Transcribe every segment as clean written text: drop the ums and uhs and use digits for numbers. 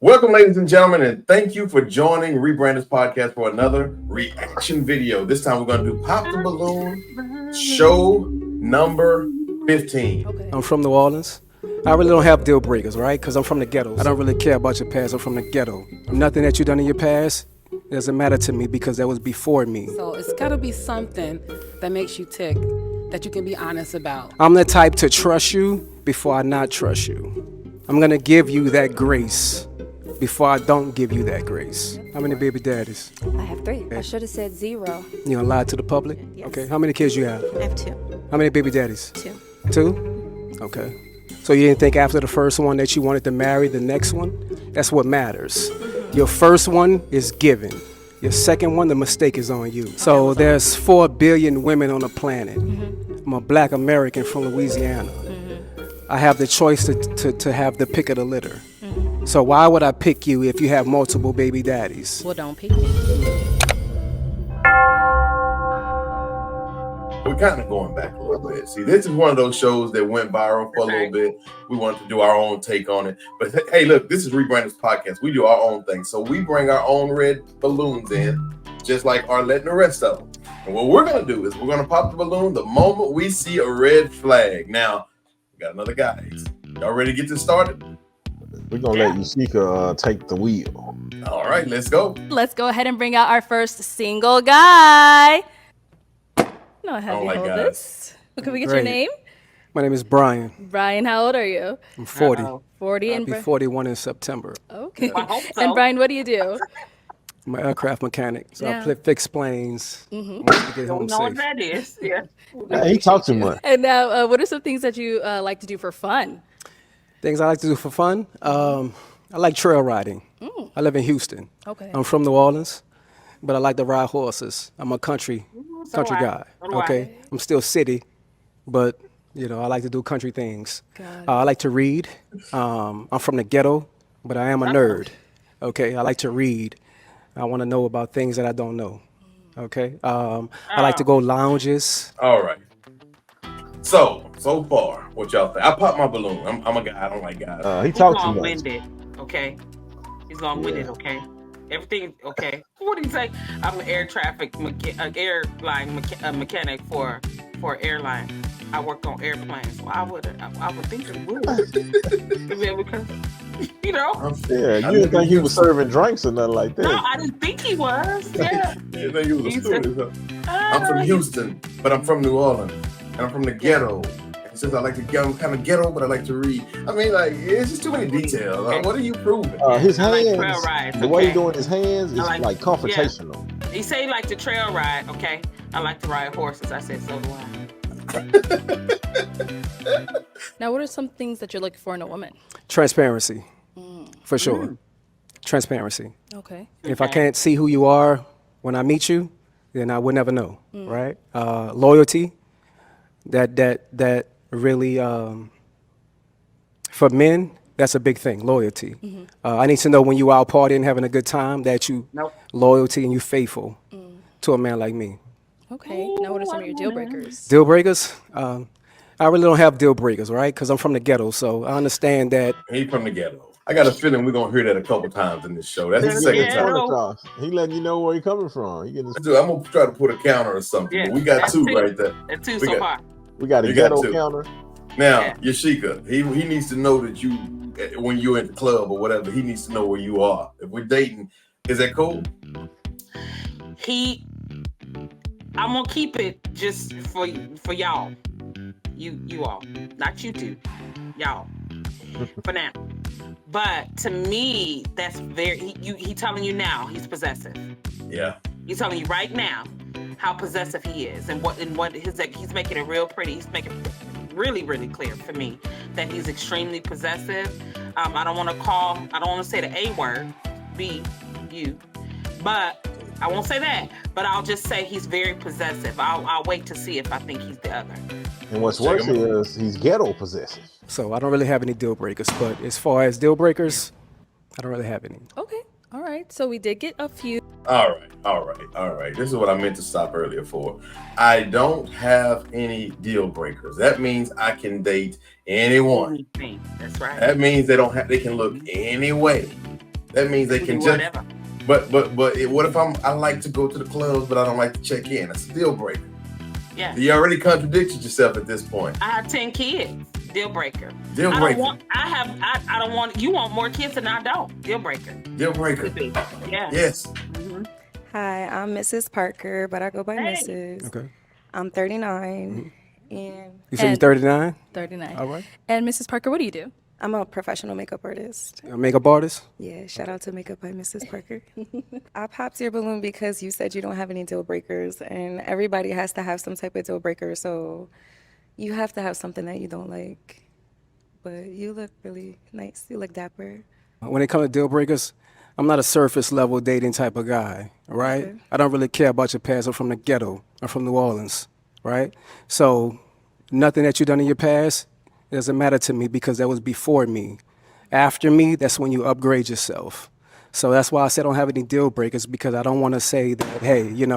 Welcome, ladies and gentlemen, and thank you for joining rebrandUS Podcast for another reaction video. This time we're going to do Pop the Balloon show number 15. Okay. I'm from New Orleans. I really don't have deal breakers, right? Because I'm from the ghetto. I don't really care about your past. I'm from the ghetto. Nothing that you've done in your past doesn't matter to me because that was before me. So it's got to be something that makes you tick, that you can be honest about. I'm the type to trust you before I not trust you. I'm going to give you that grace before I don't give you that grace. How many baby daddies? I have 3. I should have said 0. You gonna lie to the public? Yes. Okay. How many kids you have? I have 2. How many baby daddies? 2. 2? Okay. So you didn't think after the first one that you wanted to marry the next one? That's what matters. Your first one is given. Your second one, the mistake is on you. So there's 4 billion women on the planet. I'm a black American from Louisiana. I have the choice to have the pick of the litter. So why would I pick you if you have multiple baby daddies? Well, don't pick me. We're kind of going back a little bit. See, this is one of those shows that went viral for a little bit. We wanted to do our own take on it. But hey, look, this is rebrandUS Podcast. We do our own thing. So we bring our own red balloons in, just like Arlette and the rest of them. And what we're going to do is we're going to pop the balloon the moment we see a red flag. Now, we got another guys. Y'all ready to get this started? We're gonna let Yashika take the wheel. All right, let's go. Let's go ahead and bring out our first single guy. No, have Oh you my hold God. this. Can we get your Great. name? My name is Brian. Brian, how old are you? I'm 40. 40 I'll and be 41 in September. okay. I hope so. And Brian, what do you do? I'm an aircraft mechanic, so Yeah. I fix planes. I want to get home Don't know what safe. that is. Yeah. He talks too much. And now, what are some things that you like to do for fun? Things I like to do for fun. I like trail riding. I live in Houston. Okay. I'm from New Orleans, but I like to ride horses. I'm a country do I. guy. So do I. Okay, I'm still city, but I like to do country things. Got it. I like to read. I'm from the ghetto, but I am a nerd. Okay, I like to read. I want to know about things that I don't know. Okay, I like to go lounges. All right. So far, what y'all think? I popped my balloon. I'm a guy. I don't like guys. He He's talks too much. long-winded, okay? He's long-winded, okay? Everything, okay? What do you say? I'm an airline mechanic for airline. I work on airplanes. So I would think it would. Because, Yeah, you didn't think he was serving drinks or nothing like that. No, I didn't think he was. Yeah. Yeah, they use a stewardess, huh? I'm from Houston, but I'm from New Orleans, and I'm from the ghetto. And since I like to get, I'm kind of ghetto, but I like to read. I mean, like, it's just too many details. Like, what are you proving? His I like hands, trail rides, the way he's okay? doing his hands is I like- like confrontational. He say he like to trail ride, okay? I like to ride horses. I said, so do I. Now, what are some things that you're looking for in a woman? Transparency, for sure. Transparency. Okay. If I can't see who you are when I meet you, then I would never know, right? Loyalty, that really, for men, that's a big thing, loyalty. I need to know when you out partying, having a good time, that you Nope. loyalty and you faithful to a man like me. Okay. Now, what are some of your deal breakers? Deal breakers? I really don't have deal breakers, right? Because I'm from the ghetto, so I understand that. He's from the ghetto. I got a feeling we're gonna hear that a couple times in this show. That's the second Yeah. time. Across. He letting you know where he coming from. He getting his, Dude, I'm gonna try to put a counter or something. Yeah, But we got that's 2 two. right there. That's two We so got- far. we got a You got ghetto two. counter. Now, Yeah. Yashika, he needs to know that you, when you're in the club or whatever, he needs to know where you are. If we're dating, is that cool? I'm gonna keep it just for y'all. You all, not you two, y'all. For now. But to me, that's very. He telling you now he's possessive. Yeah. He's telling you right now how possessive he is, and what he's making it real pretty. He's making it really, really clear for me that he's extremely possessive. I don't want to say the A word, you, but I won't say that. But I'll just say he's very possessive. I'll wait to see if I think he's the other. And what's worse is he's ghetto possessive. So I don't really have any deal breakers, but as far as deal breakers, I don't really have any. Okay. All right. So we did get a few. All right. This is what I meant to stop earlier for. I don't have any deal breakers. That means I can date anyone. Anything. That's right. That means they can look any way. That means they Do can just. whatever. But what if I like to go to the clubs, but I don't like to check in? That's a deal breaker. Yeah. You already contradicted yourself at this point. I have 10 kids. Deal breaker. Deal breaker. I don't want. You want more kids than I don't. Deal breaker. Deal breaker. Yeah. Yes. Mm-hmm. Hi, I'm Mrs. Parker, but I go by Hey. Mrs. Okay. I'm 39, and You said you're 39? 39. All right. And Mrs. Parker, what do you do? I'm a professional makeup artist. A makeup artist? Yeah, shout out to Makeup by Mrs. Parker. I popped your balloon because you said you don't have any deal breakers, and everybody has to have some type of deal breaker, so you have to have something that you don't like. But you look really nice. You look dapper. When it comes to deal breakers, I'm not a surface level dating type of guy, right? Okay. I don't really care about your past. I'm from the ghetto. I'm from New Orleans, right? So nothing that you've done in your past doesn't matter to me because that was before me. After me, that's when you upgrade yourself. So that's why I said I don't have any deal breakers because I don't want to say that, hey, you're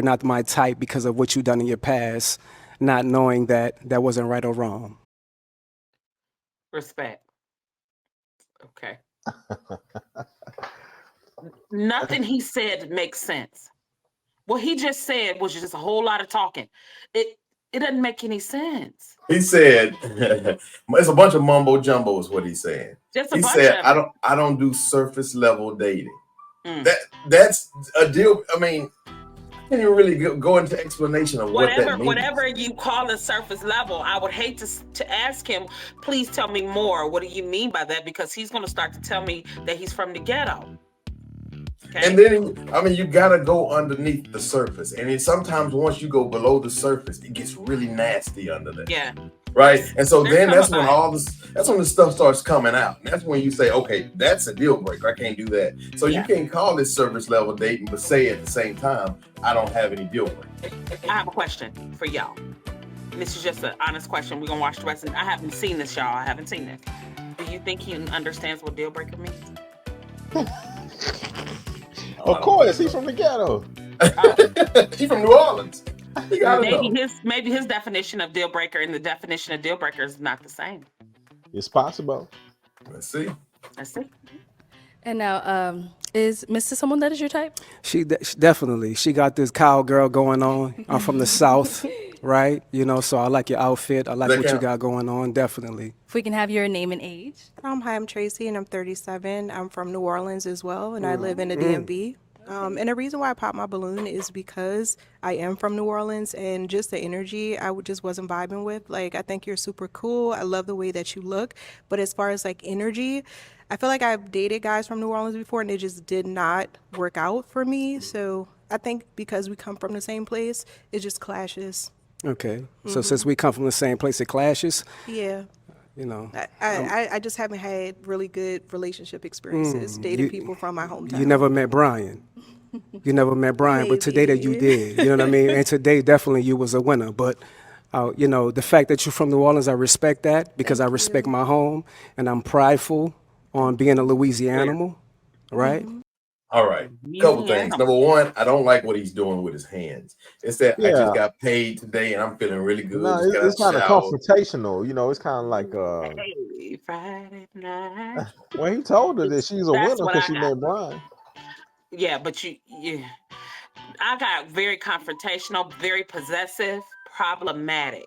not my type because of what you've done in your past, not knowing that that wasn't right or wrong. Respect. Okay. Nothing he said makes sense. What he just said was just a whole lot of talking. It doesn't make any sense. He said, "It's a bunch of mumbo jumbo," is what he's saying. Just a He bunch said, of "I don't do surface level dating." Mm. That's a deal. I mean, I can't even really go into explanation of what that means. Whatever you call a surface level, I would hate to ask him, please tell me more. What do you mean by that? Because he's going to start to tell me that he's from the ghetto. Okay? And then, I mean, you gotta go underneath the surface, and then sometimes once you go below the surface, it gets really nasty under there. Yeah. Right. And so There's then that's some when of that's when the stuff starts coming out. And that's when you say, okay, that's a deal breaker. I can't do that. So Yeah. you can't call this surface level dating, but say at the same time, I don't have any deal breakers. I have a question for y'all. And this is just an honest question. We're going to watch the rest. I haven't seen this, y'all. I haven't seen this. Do you think he understands what deal breaker means? Of course, he's from the ghetto. He's from New Orleans. You gotta know. Maybe his definition of deal breaker and the definition of deal breaker is not the same. It's possible. Let's see. Let's see. And now, is Mrs. someone that is your type? She definitely. She got this cowgirl going on. I'm from the South, right? So I like your outfit. I like what you got going on. Definitely. If we can have your name and age. Hi, I'm Tracy, and I'm 37. I'm from New Orleans as well, and I live in the DMV. And the reason why I popped my balloon is because I am from New Orleans, and just the energy I just wasn't vibing with. Like, I think you're super cool. I love the way that you look. But as far as like energy, I feel like I've dated guys from New Orleans before, and it just did not work out for me. So I think because we come from the same place, it just clashes. Okay. So since we come from the same place, it clashes. Yeah. I just haven't had really good relationship experiences dating people from my hometown. You never met Brian. But today that you did, you know what I mean? And today, definitely you was a winner. But, the fact that you're from New Orleans, I respect that because I respect my home and I'm prideful on being a Louisianian, right? All right. Couple things. Number one, I don't like what he's doing with his hands. It's that I just got paid today and I'm feeling really good. No, it's kind of confrontational. It's kind of like Hey, Friday night. when he told her that she's a winner because she met Brian. Yeah, but I got very confrontational, very possessive, problematic.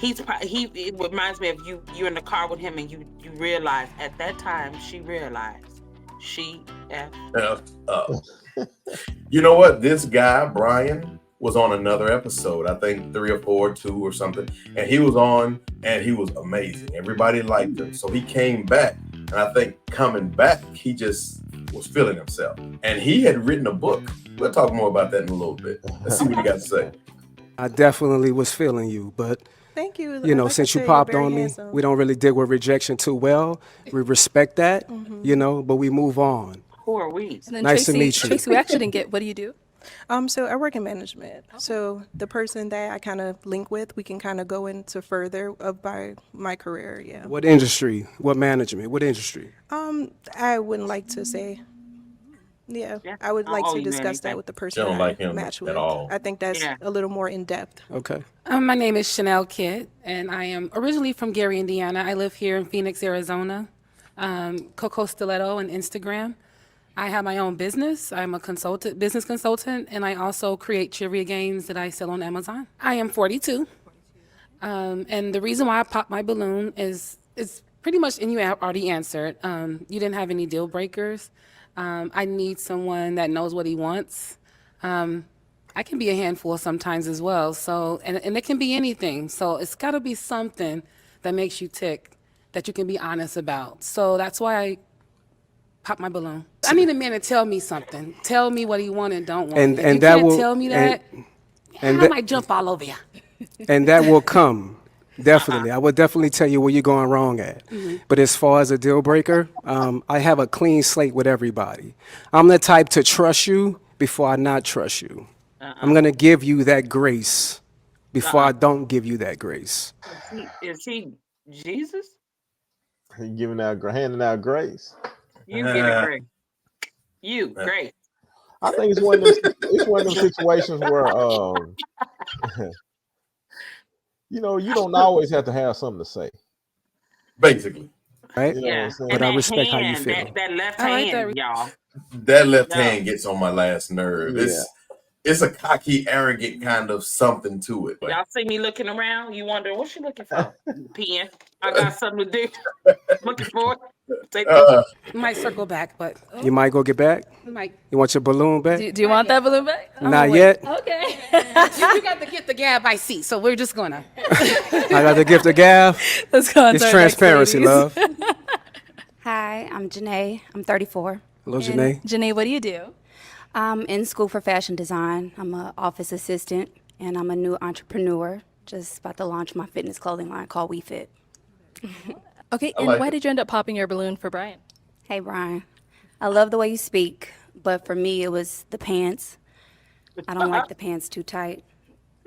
It reminds me of you're in the car with him and you realize at that time she realized she effed up. You know what? This guy, Brian, was on another episode, I think 3 or 4, 2 or something. And he was on and he was amazing. Everybody liked him. So he came back. And I think coming back, he just was feeling himself. And he had written a book. We'll talk more about that in a little bit. Let's see what he got to say. I definitely was feeling you, but thank you. Like since you popped on me, we don't really deal with rejection too well. We respect that, but we move on. Who are we? Nice to meet you. Tracy, we actually didn't get, what do you do? So I work in management. So the person that I kind of link with, we can kind of go into further of my career. Yeah. What industry? What management? What industry? I wouldn't like to say. Yeah, I would like to discuss that with the person You don't like him match with. at all. I think that's a little more in depth. Okay. My name is Chanel Kidd, and I am originally from Gary, Indiana. I live here in Phoenix, Arizona. Coco Stiletto on Instagram. I have my own business. I'm a business consultant, and I also create trivia games that I sell on Amazon. I am 42. And the reason why I popped my balloon is pretty much, and you already answered, you didn't have any deal breakers. I need someone that knows what he wants. I can be a handful sometimes as well. So, and it can be anything. So it's got to be something that makes you tick, that you can be honest about. So that's why I pop my balloon. I need a man to tell me something. Tell me what he want and don't want. And if you that can't will tell me that, I might jump all over you. And that will come. Definitely. I will definitely tell you where you're going wrong at. But as far as a deal breaker, I have a clean slate with everybody. I'm the type to trust you before I not trust you. I'm going to give you that grace before I don't give you that grace. Is he Jesus? He handing out grace. You get it, Greg. You, great. I think it's one of them situations where you don't always have to have something to say. Basically. Right? You know what I'm saying? But I respect how you hand, feel. That left hand, y'all. That left hand gets on my last nerve. Yeah. It's a cocky, arrogant kind of something to it. Y'all see me looking around, you wonder what she looking for? Pen. I got something to do. Looking for it. Take Might circle back, but You might go get back? might. You want your balloon back? Do you want that balloon back? Not yet. Okay. You got to get the gab by seat, so we're just gonna. I got the gift of gab. Let's go on It's to our transparency, next ladies. love. Hi, I'm Janae. I'm 34. Hello, And Janae. Janae, what do you do? I'm in school for fashion design. I'm an office assistant, and I'm a new entrepreneur. Just about to launch my fitness clothing line called WeFit. Okay, I and like why it. did you end up popping your balloon for Brian? Hey, Brian. I love the way you speak, but for me, it was the pants. I don't like the pants too tight.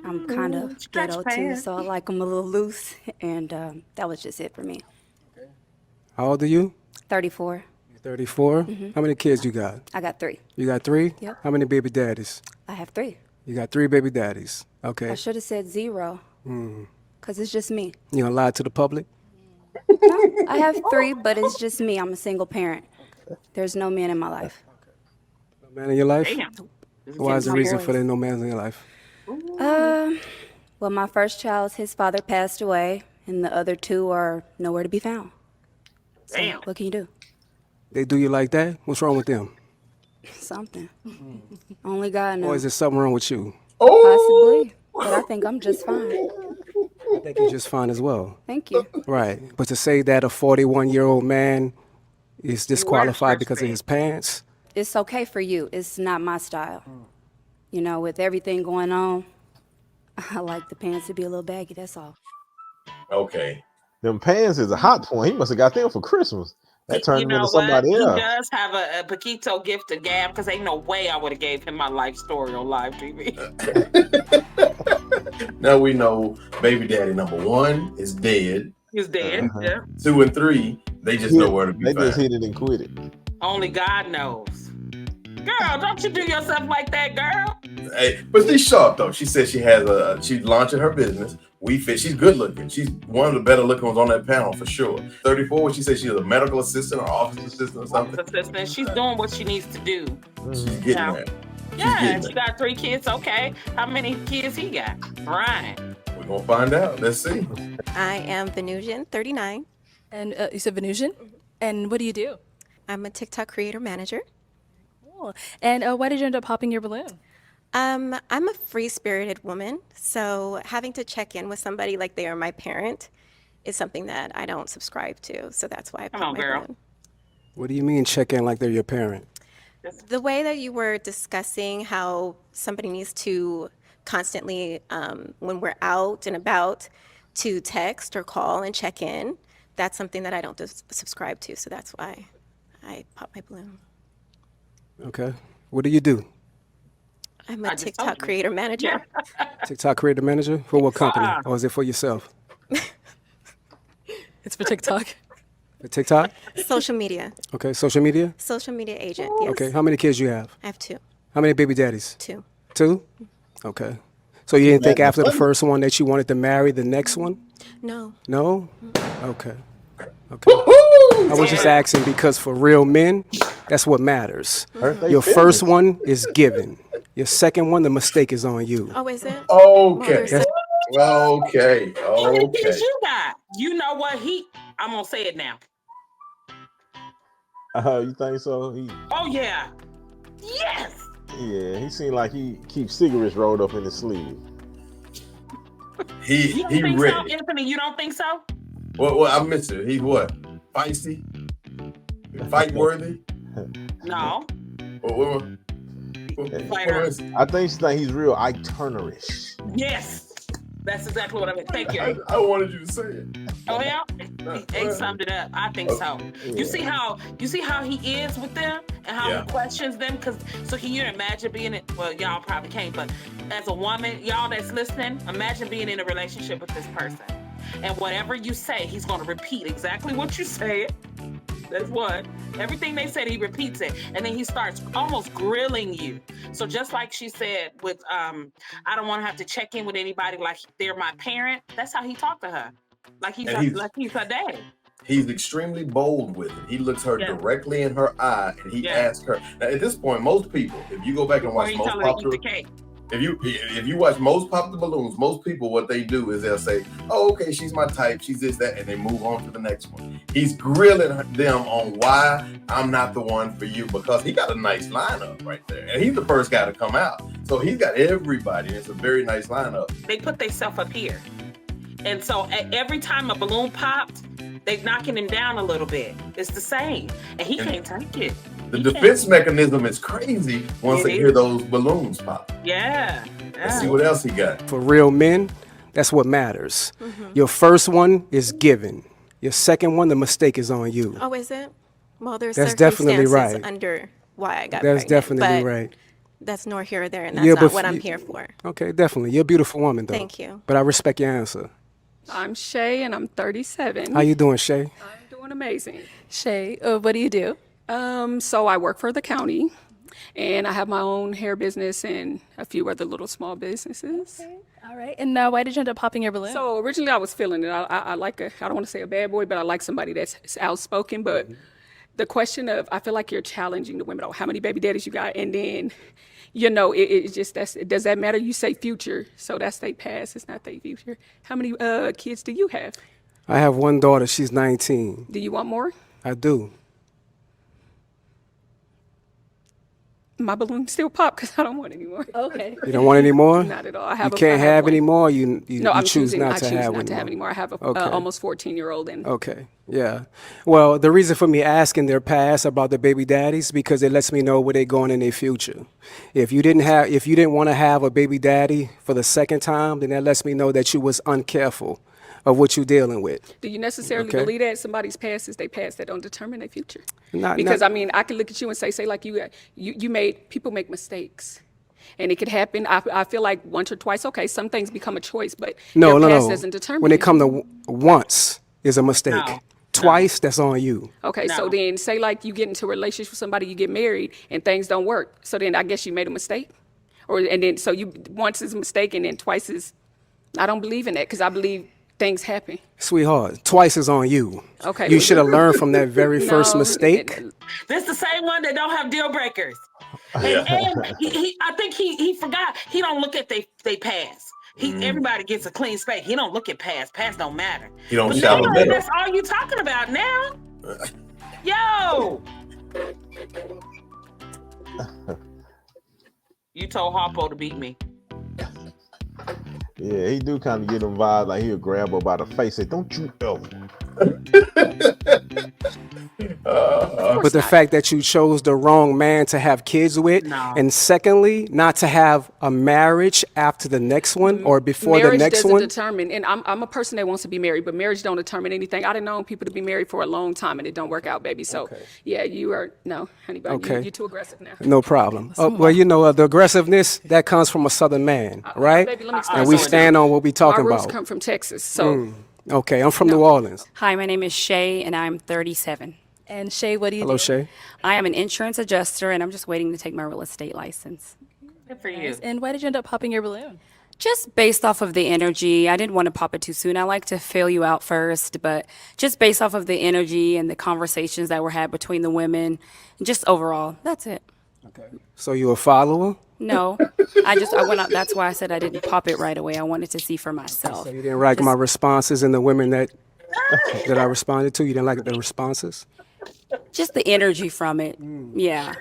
I'm kind of stretch ghetto too, pants. so I like them a little loose, and that was just it for me. How old are you? 34. 34. How many kids you got? I got 3. You got 3? Yep. How many baby daddies? I have 3. You got 3 baby daddies. Okay. I should have said 0, because it's just me. You gonna lie to the public? I have 3, but it's just me. I'm a single parent. There's no man in my life. No man in your life? Damn. Why is the my reason boys. for there no man in your life? Well, my first child, his father passed away, and the other 2 are nowhere to be found. So Damn. what can you do? They do you like that? What's wrong with them? Something. Only God Or knows. is there something wrong with you? Possibly, but I think I'm just fine. I think you're just fine as well. Thank you. Right. But to say that a 41-year-old man is disqualified because of stretch his pants, It's okay for you. It's not my style. You know, with everything going on, I like the pants to be a little baggy, that's all. Okay. Them pants is a hot point. He must have got them for Christmas. That turned You him know into what? somebody He else. does have a Paquito gift to Gab, because ain't no way I would have gave him my life story on live TV. Now we know baby daddy number 1 is dead. He's dead. Yeah. 2 and 3, they just know where to be They found. just hit it and quit it. Only God knows. Girl, don't you do yourself like that, girl. Hey, but she's sharp though. She said she has she's launching her business. WeFit. She's good looking. She's one of the better looking ones on that panel for sure. 34. She said she's a medical assistant or office assistant or something. Assistant. She's doing what she needs to do. She's getting Yeah. there. Yeah, getting she got 3 kids. Okay. How many kids he got? Brian. We're gonna find out. Let's see. I am Venusian, 39. And you said Venusian? And what do you do? I'm a TikTok creator manager. Cool. And why did you end up popping your balloon? I'm a free-spirited woman, so having to check in with somebody like they are my parent is something that I don't subscribe to. So that's why I Come pop on, my girl. balloon. what do you mean check in like they're your parent? The way that you were discussing how somebody needs to constantly, when we're out and about, to text or call and check in, that's something that I don't subscribe to. So that's why I pop my balloon. Okay. What do you do? I'm I a just TikTok told you. creator manager. TikTok creator manager? For what company? Or is it for yourself? It's for TikTok. For TikTok? Social media. Okay. Social media? Social media agent. Yes. Okay. How many kids you have? I have 2. How many baby daddies? 2. 2? Okay. So you didn't think after the first one that you wanted to marry the next one? No. No? Okay. Okay. I was just asking because for real men, that's what matters. Your first one is given. Your second one, the mistake is on you. Oh, is it? Okay. That's- Okay. How many kids Okay. you got? You know what? I'm gonna say it now. You think so? Oh yeah. Yes. Yeah, he seemed like he keeps cigarettes rolled up in his sleeve. You don't He think ready. so, Anthony? You don't think so? Well, I missed it. He's what? Feisty? Fight worthy? No. What Fighter. is it? I think she think he's real Ike Turnerish. Yes. That's exactly what I meant. Thank you. I wanted you to say it. Oh yeah, he summed it up. I think so. You see how he is with them and how he questions them. So can you imagine being in? Well, y'all probably can't, but as a woman, y'all that's listening, imagine being in a relationship with this person, and whatever you say, he's going to repeat exactly what you said. That's what. Everything they said, he repeats it. And then he starts almost grilling you. So just like she said with, I don't want to have to check in with anybody like they're my parent. That's how he talked to her. Like he's her dad. He's extremely bold with it. He looks her directly in her eye and he asks her. Now, at this point, most people, if you go back and watch most popular... If you watch most Pop the Balloons, most people, what they do is they'll say, oh, okay, she's my type, she's this, that, and they move on to the next one. He's grilling them on why I'm not the one for you, because he got a nice lineup right there. And he's the first guy to come out. So he's got everybody, and it's a very nice lineup. They put themselves up here. And so every time a balloon popped, they're knocking him down a little bit. It's the same. And he can't take it. The defense mechanism is crazy once they hear those balloons pop. Yeah. Let's see what else he got. For real men, that's what matters. Your first one is given. Your second one, the mistake is on you. Oh, is it? Well, there's That's definitely circumstances right. under why I got That's pregnant, definitely but right. that's nor here or there, and that's not what I'm here for. Okay, definitely. You're a beautiful woman, though. Thank you. But I respect your answer. I'm Shay, and I'm 37. How you doing, Shay? I'm doing amazing. Shay, what do you do? So I work for the county, and I have my own hair business and a few other little small businesses. Okay. All right. And why did you end up popping your balloon? So originally I was feeling it. I like I don't want to say a bad boy, but I like somebody that's outspoken. But the question of, I feel like you're challenging the women on how many baby daddies you got, and then, it just, does that matter? You say future, so that's their past, it's not their future. How many kids do you have? I have one daughter. She's 19. Do you want more? I do. My balloon still pop because I don't want any more. Okay. You don't want any more? Not at all. I have. You can't have any more. You I'm choose choosing not to have not to have any more. I have a almost 14-year-old and. Okay. Yeah. Well, the reason for me asking their past about the baby daddies, because it lets me know where they're going in their future. If you didn't want to have a baby daddy for the second time, then that lets me know that you was uncareful of what you're dealing with. Do you necessarily believe that somebody's past is their past that don't determine their future? Not, I mean, I can look at you and say like people make mistakes. And it could happen. I feel like once or twice, okay, some things become a choice, but your past doesn't determine. When it comes to once is a mistake. No. Twice, that's on you. Okay, so then say like you get into a relationship with somebody, you get married, and things don't work. So then I guess you made a mistake? So once is a mistake and then twice is, I don't believe in that because I believe things happen. Sweetheart, twice is on you. Okay. You should have learned from that very first mistake. This the same one that don't have deal breakers. And I think he forgot. He don't look at they past. Everybody gets a clean slate. He don't look at past. Past don't matter. He don't shout at that. That's all you talking about now. Yo. You told Harpo to beat me. Yeah, he do kind of get them vibes like he'll grab her by the face, say, "Don't you ever." But the fact that you chose the wrong man to have kids with, and secondly, not to have a marriage after the next one or before the next one. Marriage doesn't determine, and I'm a person that wants to be married, but marriage don't determine anything. I done known people to be married for a long time and it don't work out, baby. So yeah, you are honey bun. Okay. You're too aggressive now. No problem. Well, the aggressiveness that comes from a Southern man, right? Baby, let me explain and we stand on what we talking about. Our roots about. come from Texas, so. Okay, I'm from New Orleans. Hi, my name is Shay, and I'm 37. And Shay, what do you do? Hello, Shay. I am an insurance adjuster, and I'm just waiting to take my real estate license. Good for you. And why did you end up popping your balloon? Just based off of the energy. I didn't want to pop it too soon. I like to feel you out first, but just based off of the energy and the conversations that were had between the women, just overall, that's it. Okay. So you a follower? No, I went out. That's why I said I didn't pop it right away. I wanted to see for myself. So you didn't like my responses and the women that I responded to? You didn't like the responses? Just the energy from it. Yeah.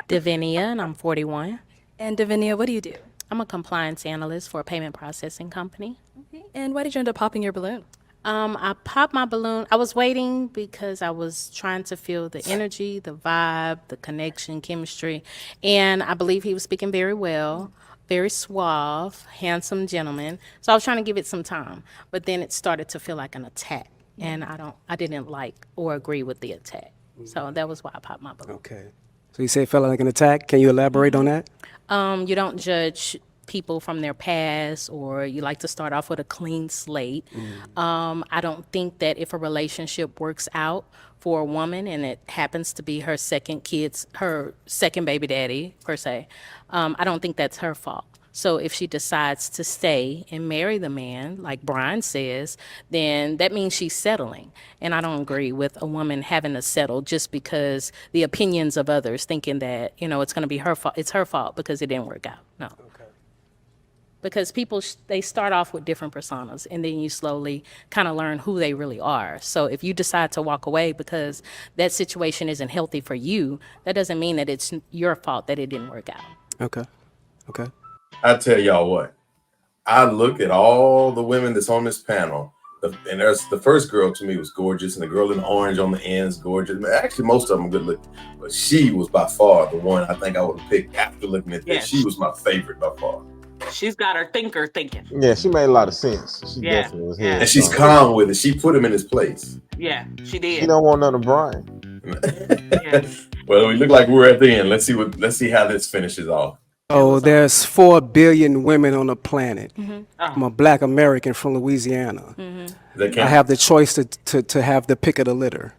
Davinia, and I'm 41. And Davinia, what do you do? I'm a compliance analyst for a payment processing company. Okay. And why did you end up popping your balloon? I popped my balloon. I was waiting because I was trying to feel the energy, the vibe, the connection, chemistry. And I believe he was speaking very well, very suave, handsome gentleman. So I was trying to give it some time. But then it started to feel like an attack. And I didn't like or agree with the attack. So that was why I popped my balloon. Okay. So you say it felt like an attack. Can you elaborate on that? You don't judge people from their past, or you like to start off with a clean slate. I don't think that if a relationship works out for a woman and it happens to be her second baby daddy, per se, I don't think that's her fault. So if she decides to stay and marry the man, like Brian says, then that means she's settling. And I don't agree with a woman having to settle just because the opinions of others thinking that, it's going to be her fault. It's her fault because it didn't work out. No. Okay. Because people, they start off with different personas, and then you slowly kind of learn who they really are. So if you decide to walk away because that situation isn't healthy for you, that doesn't mean that it's your fault that it didn't work out. Okay. Okay. I tell y'all what, I look at all the women that's on this panel, and there's the first girl to me was gorgeous, and the girl in orange on the ends, gorgeous. Actually, most of them are good looking, but she was by far the one I think I would have picked after looking at this. She was my favorite by far. She's got her thinker thinking. Yeah, she made a lot of sense. She definitely was here. And she's calm with it. She put him in his place. Yeah, she did. She don't want none of Brian. Well, we look like we're at the end. Let's see how this finishes off. Oh, there's 4 billion women on the planet. I'm a Black American from Louisiana. I have the choice to have the pick of the litter.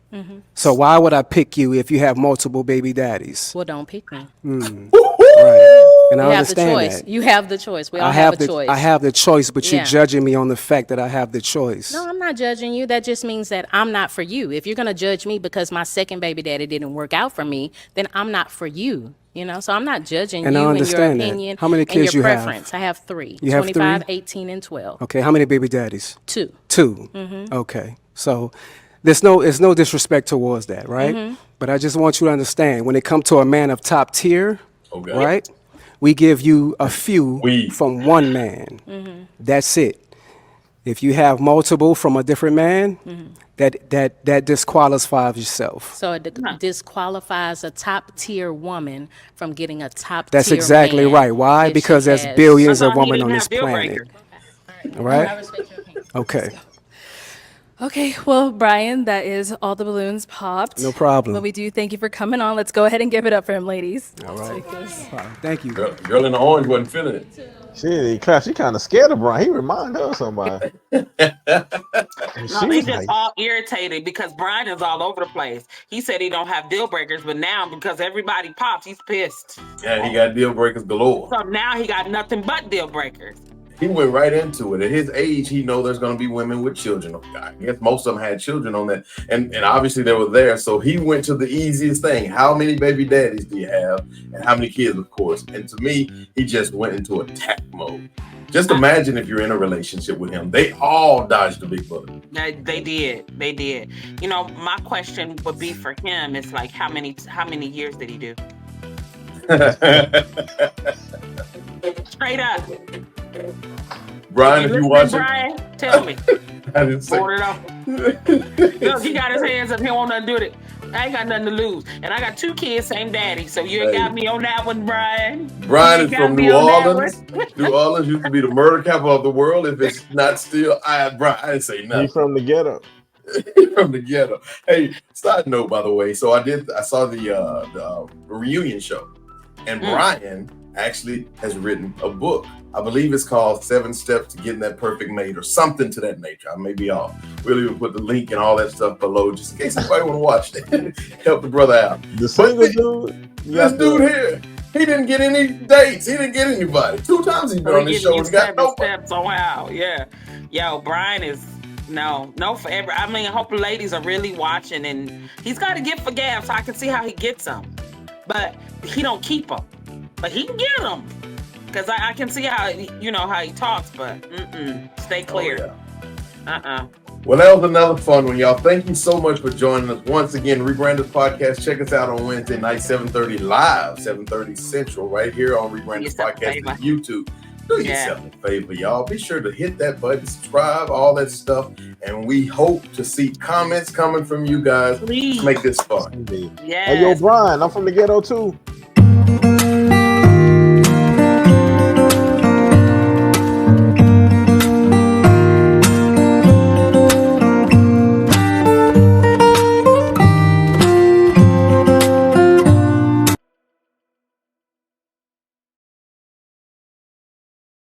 So why would I pick you if you have multiple baby daddies? Well, don't pick me. Right. And I You have the understand choice. that. You have the choice. We all have a choice. I have the choice, but Yeah. you're judging me on the fact that I have the choice. No, I'm not judging you. That just means that I'm not for you. If you're going to judge me because my second baby daddy didn't work out for me, then I'm not for you. So I'm not judging And I you and your understand that. opinion How many and kids your you have? preference. I have 3. You have 25, 3? 18, and 12. Okay, how many baby daddies? 2. 2. Okay, so there's no disrespect towards that, right? But I just want you to understand, when it comes to a man of top tier, right? We give you a few from one man. That's it. If you have multiple from a different man, that disqualifies yourself. So it disqualifies a top tier woman from getting a top That's tier exactly man right. Why? if Because she there's has- billions of women on this planet. All right? I respect your opinion. Okay. Okay, well, Brian, that is all the balloons popped. No problem. But we do thank you for coming on. Let's go ahead and give it up for him, ladies. All right. Thank you. Girl in the orange wasn't feeling it. She kind of scared of Brian. He reminded her of somebody. No, they just all irritated because Brian is all over the place. He said he don't have deal breakers, but now because everybody pops, he's pissed. Yeah, he got deal breakers galore. So now he got nothing but deal breakers. He went right into it. At his age, he know there's going to be women with children. I guess most of them had children on that. And obviously they were there. So he went to the easiest thing. How many baby daddies do you have? And how many kids, of course? And to me, he just went into attack mode. Just imagine if you're in a relationship with him. They all dodged the big bullet. They did. My question would be for him is like, how many years did he do? Straight up. Brian, if you watching, Brian, tell me. I didn't say. Hold it off. Look, he got his hands up. He don't want nothing to do with it. I ain't got nothing to lose. And I got 2 kids, same daddy. So you ain't got me on that one, Brian. Brian is from New Orleans. New Orleans used to be the murder capital of the world. If it's not still, Brian, I didn't say nothing. He's from the ghetto. From the ghetto. Hey, side note, by the way. So I saw the reunion show, and Brian actually has written a book. I believe it's called 7 Steps to Getting That Perfect Mate or something to that nature. I may be off. We'll even put the link and all that stuff below just in case anybody want to watch it. Help the brother out. The single dude? This dude here. He didn't get any dates. He didn't get anybody. 2 times he's been on this show and got nobody. Steps. Oh wow, yeah. Yo, Brian is no forever. I mean, I hope the ladies are really watching, and he's got a gift for gab, so I can see how he gets them, but he don't keep them. But he can get them because I can see how how he talks. But stay clear. Oh, yeah. Well, that was another fun one, y'all. Thank you so much for joining us once again. rebrandUS Podcast. Check us out on Wednesday night, 7:30 live, 7:30 Central, right here on rebrandUS Podcast on YouTube. Do yourself a favor, y'all. Be sure to hit that button, subscribe, all that stuff, and we hope to see comments coming from you guys. Please make this fun. Hey, yo, Brian, I'm from the Ghetto too.